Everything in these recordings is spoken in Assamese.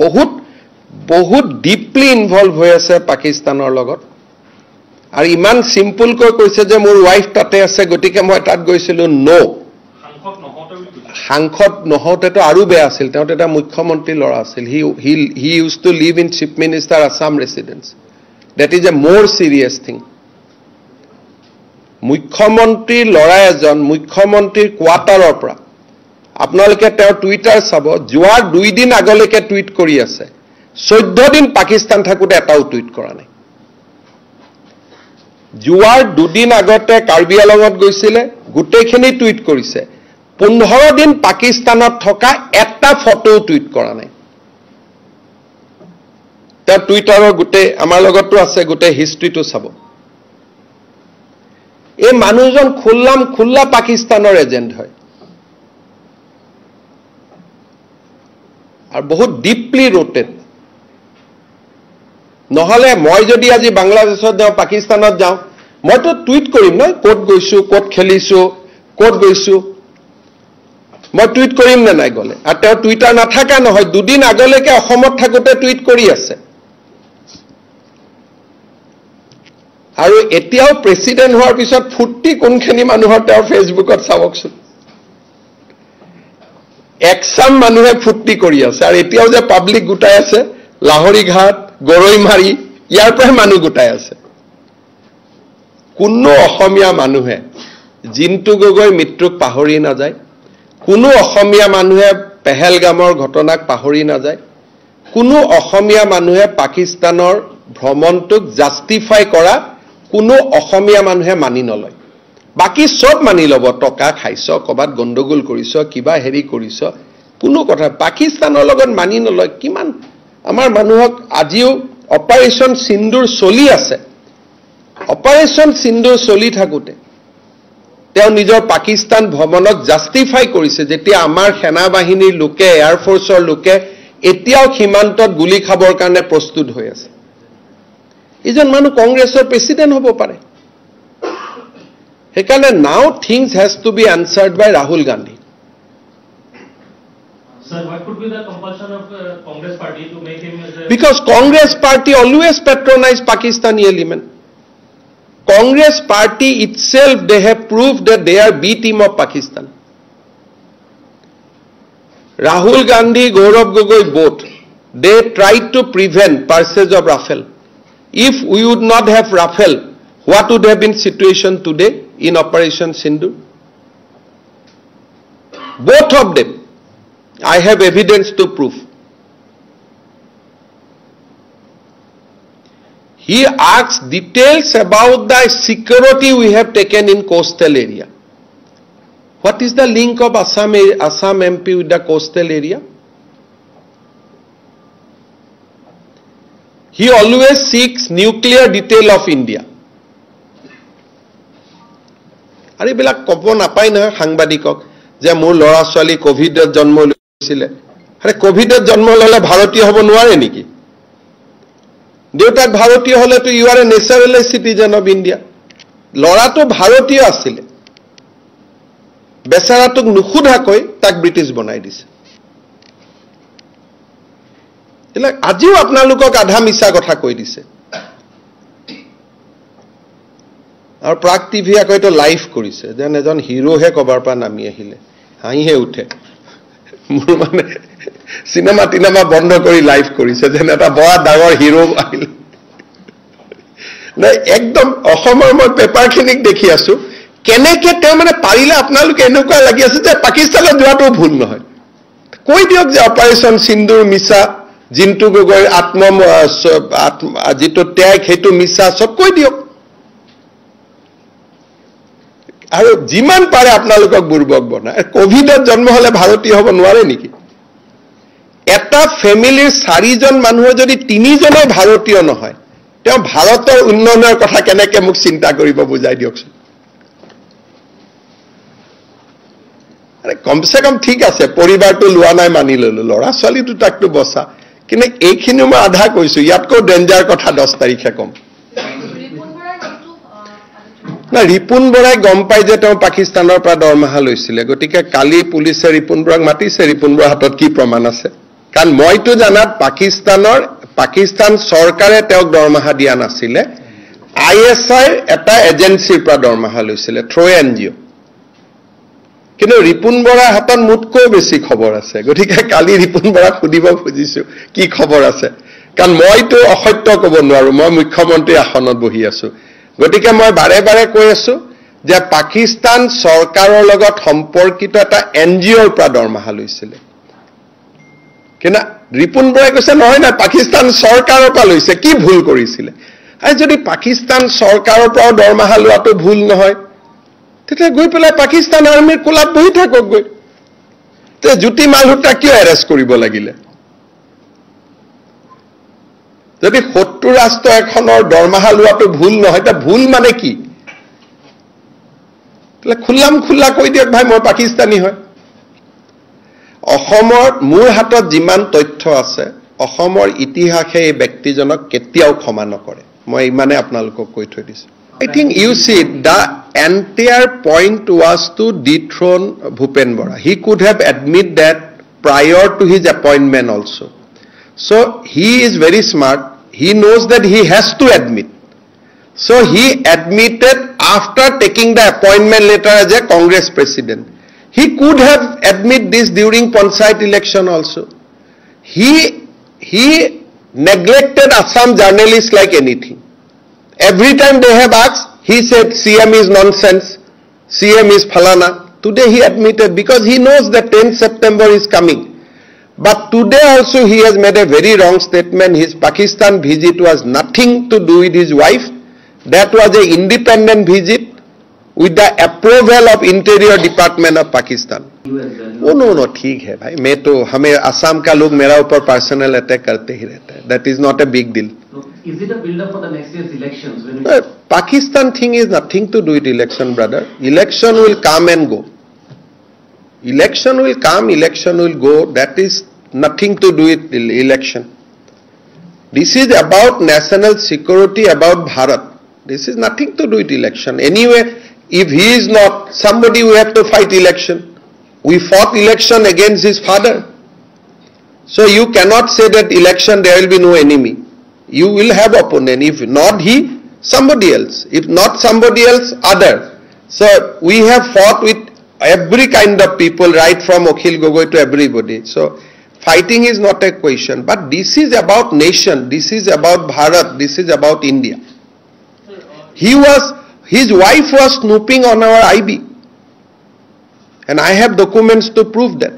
বহুত বহুত ডিপলি ইনভলভ হৈ আছে পাকিস্তানৰ লগত আৰু ইমান সিম্পল কৈ কৈছে যে মোৰ ওয়াইফ তাতে আছে গতিকে মই তাত গৈছিলো নো সাংসদ নহওঁতেতো আৰু বেয়া আছিল তেওঁতে এটা মুখ্যমন্ত্ৰী ল'ৰা আছিল he use to live in chief minister Assam residence that is a more serious thing মুখ্যমন্ত্ৰী ল'ৰা এজন মুখ্যমন্ত্ৰীৰ কোৱাৰ্টাৰৰ পৰা আপোনালোকে তেওঁৰ টুইটাৰ চাব যোৱাৰ 2 দিন আগলৈকে টুইট কৰি আছে 14 দিন পাকিস্তান থাকোতে এটাও টুইট কৰা নাই যোৱাৰ 2 দিন আগতে কাৰ্বি আলঙত গৈছিলে গোটেইখিনি টুইট কৰিছে 15 দিন পাকিস্তানত থকা এটা ফটো টুইট কৰা নাই তাৰ টুইটাৰৰ গোটেই আমাৰ লগতো আছে গোটেই হিষ্ট্ৰীটো চাব এই মানুহজন খুল্লা পাকিস্তানৰ এজেন্ট হয় আৰু বহুত ডিপলি ৰোটেড নহলে মই যদি আজি বাংলাদেশত যাওঁ পাকিস্তানত যাওঁ মইতো টুইট কৰিম ন ক'ত গৈছো ক'ত খেলিছো ক'ত গৈছো মই টুইট কৰিম না নাই গলে আৰু তেওঁ টুইটাৰ নাথাকা নহয় 2 দিন আগলৈকে অসমত থাকোতে টুইট কৰি আছে আৰু এতিয়াও প্ৰেসিডেন্ট হোৱাৰ পিছত ফুটি কোনখিনি মানুহৰ তেওঁৰ ফেসবুকত চাবকচোন একসাম মানুহে ফুটি কৰি আছে আৰু এতিয়াও যে পাব্লিক গুটাই আছে লাহৰি ঘাট গৰৈমাৰী ইয়াৰ পৰা মানুহ গুটাই আছে কোনো অসমীয়া মানুহে জিন্তু গগৈ মৃত্যুক পাহৰি নাযায় কোনো অসমীয়া মানুহে পেহেলগামৰ ঘটনাক পাহৰি নাযায় কোনো অসমীয়া মানুহে পাকিস্তানৰ ভ্ৰমণটোক জাস্টিফাই কৰা কোনো অসমীয়া মানুহে মানি নলয় বাকি সব মানি লব টকা খাইছ কবাত গণ্ডগোল কৰিছ কিবা হেৰি কৰিছ কোনো কথা পাকিস্তানৰ লগত মানি নলয় কিমান আমাৰ মানুহক আজিও অপাৰেশন সিন্দুৰ চলি আছে অপাৰেশন সিন্দুৰ চলি থাকোতে তেওঁ নিজৰ পাকিস্তান ভ্ৰমণক জাস্টিফাই কৰিছে যেতিয়া আমাৰ সেনা বাহিনীৰ লোকে এয়াৰ ফোৰ্সৰ লোকে এতিয়াও সীমান্তত গুলি খাবৰ কাৰণে প্ৰস্তুত হৈ আছে এজন মানুহ কংগ্ৰেছৰ প্ৰেসিডেন্ট হ'ব পাৰে সেইকাৰণে now things has to be answered by Rahul Gandhi Sir, what could be the compulsion of Congress party to make him as a... Because Congress party always patronize Pakistani element. Congress party itself, they have proved that they are B team of Pakistan. Rahul Gandhi, Gaurav Gogoi both, they tried to prevent purchase of Rafale. If we would not have Rafale, what would have been situation today in Operation Sindoor? Both of them. I have evidence to prove. He asks details about the security we have taken in coastal area. What is the link of Assam MP with the coastal area? He always seeks nuclear detail of India. Are bila kopo napai na সাংবাদিকক যে মোৰ লৰা ছোৱালী কোভিডত জন্ম লৈছিলে আৰে কোভিডত জন্ম ললে ভাৰতীয় হ'ব নোৱাৰে নেকি দেউতাক ভাৰতীয় হলে তো you are a natural citizen of India লৰাটো ভাৰতীয় আছিল বেচাৰাটোক নুখুধাকৈ তাক ব্ৰিটিছ বনাই দিছে এলা আজিও আপোনালোকক আধা মিছা কথা কৈ দিছে আৰু প্ৰাক টিভি আকৈতো লাইভ কৰিছে যেন এজন হিৰোহে কবাৰ পৰা নামি আহিলে হাঁহিহে উঠে মোৰ মানে সিনেমা বন্ধ কৰি লাইভ কৰিছে যেন এটা বড় ডাঙৰ হিৰো আহিলে নাই একদম অসমৰ মই পেপাৰখিনিক দেখি আছো কেনেকে তেওঁ মানে পাৰিলে আপোনালোকে এনেকুৱা লাগি আছে যে পাকিস্তানত যোৱাটো ভুল নহয় কৈ দিয়ক যে অপাৰেশন সিন্দুৰ মিছা জিন্তু গগৈৰ যিটো ত্যাগ সেইটো মিছা সব কৈ দিয়ক আৰু যিমান পাৰে আপোনালোকক বুৰ্বক বনায় কোভিডত জন্ম হলে ভাৰতীয় হ'ব নোৱাৰে নেকি এটা ফ্যামিলিৰ 4 জন মানুহৰ যদি 3 জনে ভাৰতীয় নহয় তেওঁ ভাৰতৰ উন্নয়নৰ কথা কেনেকে মোক চিন্তা কৰিব বুজাই দিয়কচোন আৰে কমসে কম ঠিক আছে পৰিবাৰটো লোৱা নাই মানি ললো লৰা ছোৱালীটো তাকটো বসা কিন্তু এইখিনি মই আধা কৈছো ইয়াতকৈ ডেঞ্জাৰ কথা 10 তাৰিখে কম না ৰিপুন বৰাই গম পাই যে তেওঁ পাকিস্তানৰ পৰা দৰমাহা লৈছিলে গতিকে কালি পুলিচে ৰিপুন বৰাক মাতিছে ৰিপুন বৰাৰ হাতত কি প্ৰমাণ আছে কাৰণ মইতো জানাত পাকিস্তান চৰকাৰে তেওঁক দৰমহা দিয়া নাছিলে ISI এটা এজেন্সিৰ পৰা দৰমহা লৈছিলে থ্ৰু NGO কিন্তু ৰিপুন বৰাৰ হাতত মোতকৈ বেছি খবৰ আছে গতিকে কালি ৰিপুন বৰাক সুধিব খুজিছো কি খবৰ আছে কাৰণ মইতো অসত্য ক'ব নোৱাৰো মই মুখ্যমন্ত্ৰী আসনত বহি আছো গতিকে মই বাৰে বাৰে কৈ আছো যে পাকিস্তান চৰকাৰৰ লগত সম্পৰ্কিত এটা NGOৰ পৰা দৰমহা লৈছিলে কিন্তু ৰিপুন বৰাই কৈছে নহয় না পাকিস্তান চৰকাৰৰ পৰা লৈছে কি ভুল কৰিছিলে আৰু যদি পাকিস্তান চৰকাৰৰ পৰা দৰমহা লোৱাটো ভুল নহয় তেতিয়া গৈ পেলাই পাকিস্তান আৰ্মিৰ কোলাত বহি থাকক গৈ তে জ্যোতি মালহোত্ৰা কিয় এৰেষ্ট কৰিব লাগিলে যদি 70 ৰাষ্ট্ৰ এখনৰ দৰমহা লোৱাটো ভুল নহয় তা ভুল মানে কি খোলা কৈ দিয়ক ভাই মই পাকিস্তানী হয় অসমৰ মোৰ হাতত যিমান তথ্য আছে অসমৰ ইতিহাসে এই ব্যক্তিজনক কেতিয়াও ক্ষমা নকৰে মই ইমানে আপোনালোকক কৈ থৈ দিছো I think you see the entire point was to dethrone Bhupen Bora. He could have admitted that prior to his appointment also. So he is very smart. He knows that he has to admit. So he admitted after taking the appointment letter as a Congress president. He could have admitted this during Panchayat election also. He neglected Assam journalists like anything. Every time they have asked, he said CM is nonsense, CM is falana. Today he admitted because he knows that 10th September is coming. But today also he has made a very wrong statement. His Pakistan visit was nothing to do with his wife. That was an independent visit with the approval of Interior Department of Pakistan. Oh no, ठीक है भाई मैं तो हमें असम का लोग मेरा ऊपर पर्सनल अटैक करते ही रहते हैं. That is not a big deal. Is it a build-up for the next year's elections? Pakistan thing is nothing to do with election, brother. Election will come and go. Election will come, election will go. That is nothing to do with election. This is about national security, about Bharat. This is nothing to do with election. Anyway, if he is not, somebody will have to fight election. We fought election against his father. So you cannot say that election there will be no enemy. You will have opponent. If not he, somebody else. If not somebody else, other. So we have fought with every kind of people, right from Akhil Gogoi to everybody. So fighting is not a question. But this is about nation. This is about Bharat. This is about India. His wife was snooping on our IB. And I have documents to prove that.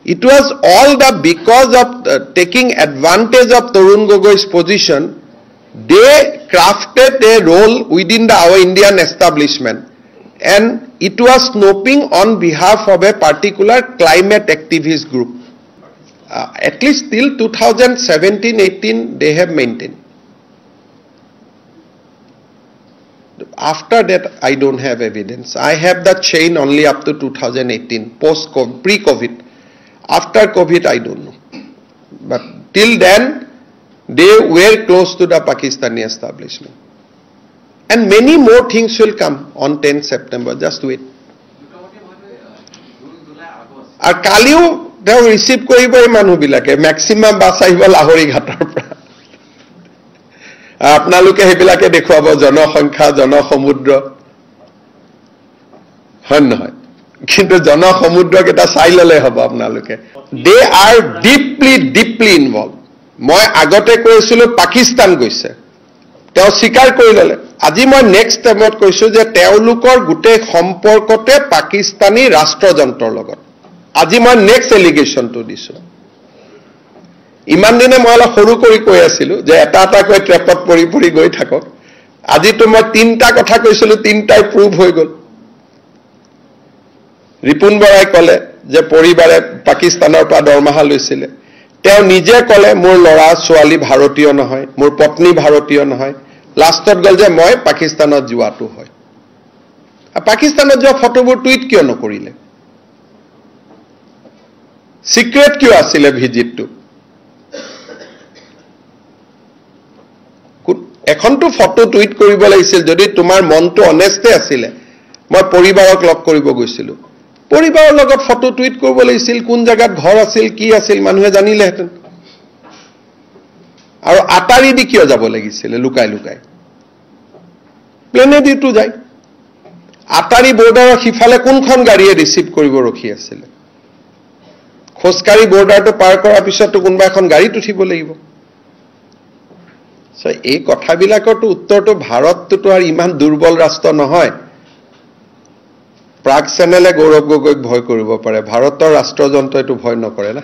It was all because of taking advantage of Tarun Gogoi's position, they crafted a role within our Indian establishment. And it was snooping on behalf of a particular climate activist group. At least till 2017-18, they have maintained. After that, I don't have evidence. I have the chain only up to 2018, post-COVID, pre-COVID. After COVID, I don't know. But till then, they were close to the Pakistani establishment. And many more things will come on 10th September. Just wait. And Kaliu, they will receive koribo manu bilake. Maximum bus ahibo Lahori ghatar pra. আপোনালোকে হেবিলাকে দেখুৱাব জনসংখ্যা জনসমুদ্ৰ হয় নহয় কিন্তু জনসমুদ্ৰক এটা চাই ললে হ'ব আপোনালোকে দে আৰ ডিপলি ইনভলভ মই আগতে কৈছিলো পাকিস্তান গৈছে তেওঁ স্বীকাৰ কৰি ললে আজি মই নেক্সট টাইমত কৈছো যে তেওঁলোকৰ গুটে সম্পৰ্কতে পাকিস্তানী ৰাষ্ট্ৰযন্ত্ৰৰ লগত আজি মই নেক্সট এলিগেশনটো দিছো ইমান দিনে মই অলপ সৰু কৰি কৈ আছিলো যে এটা কৈ ট্ৰেপত পৰি গৈ থাকক আজি তো মই তিনটা কথা কৈছিলো তিনটাই প্ৰুভ হৈ গল ৰিপুন বৰাই কলে যে পৰিবাৰে পাকিস্তানৰ পৰা দৰমহা লৈছিলে তেওঁ নিজে কলে মোৰ লৰা ছোৱালী ভাৰতীয় নহয় মোৰ পত্নী ভাৰতীয় নহয় লাষ্টত গল যে মই পাকিস্তানত যোৱাটো হয় পাকিস্তানত যোৱা ফটোবোৰ টুইট কিয় নকৰিলে সিক্ৰেট কিয় আছিল ভিজিটটো এখনটো ফটো টুইট কৰিব লাগিছিল যদি তোমাৰ মনটো অনেষ্টে আছিল মই পৰিবাৰক লগ কৰিব গৈছিলো পৰিবাৰৰ লগত ফটো টুইট কৰিব লাগিছিল, কোন জায়গাত ঘৰ আছিল, কি আছিল, মানুহে জানিলেহেঁতেন। আৰু আটাৰি দি কিয় যাব লাগিছিলে লুকাই লুকাই? প্লেনেদিটো যায়। আটাৰি বৰ্ডাৰৰ সিফালে কোনখন গাড়ীয়ে ৰিচিভ কৰিব ৰখি আছিলে? খোজকাঢ়ি বৰ্ডাৰটো পাৰ কৰাৰ পিছততো কোনোবা এখন গাড়ীত উঠিব লাগিব। এই কথাবিলাকৰতো উত্তৰটো ভাৰতটোতো আৰু ইমান দুৰ্বল ৰাষ্ট্ৰ নহয়। প্ৰাগ চেনেলে গৌৰৱ গগৈক ভয় কৰিব পাৰে, ভাৰতৰ ৰাষ্ট্ৰযন্ত্ৰইটো ভয় নকৰে না।